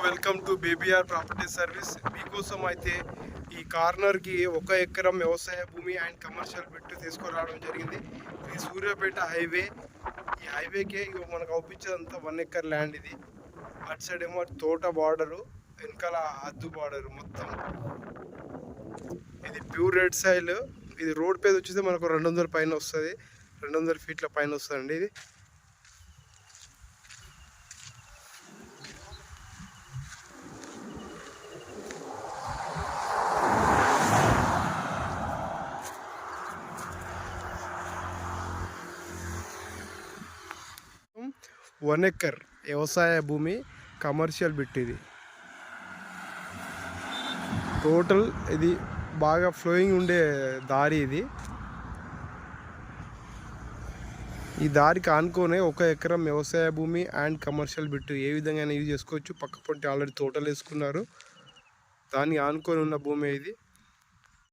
Welcome to బేబీఆర్ property service. మీకోసం అయితే ఈ కార్నర్కి 1 ఎకరం వ్యవసాయ భూమి అండ్ కమర్షియల్ బిట్ తీసుకురావడం జరిగింది. ఇది సూర్యాపేట హైవే. ఈ హైవేకే మనకు అవుపించేదంతా 1 ఎకర్ ల్యాండ్. ఇది అటు సైడ్ ఏమో తోట బార్డరు, వెనకాల అద్దు బార్డరు మొత్తం. ఇది ప్యూర్ రెడ్ సాయిల్. ఇది రోడ్ పేద వచ్చేసి మనకు 200 పైన వస్తుంది, 200 ఫీట్ల పైన వస్తుందండి. ఇది వన్ ఎకర్ వ్యవసాయ భూమి కమర్షియల్ బిట్. ఇది టోటల్ ఇది బాగా ఫ్లోయింగ్ ఉండే దారి. ఇది ఈ దారికి ఆనుకొనే 1 ఎకరం వ్యవసాయ భూమి అండ్ కమర్షియల్ బిట్ ఏ విధంగా యూజ్ చేసుకోవచ్చు. పక్క పొంటి ఆల్రెడీ తోటలు వేసుకున్నారు, దాన్ని ఆనుకొని ఉన్న భూమి ఇది.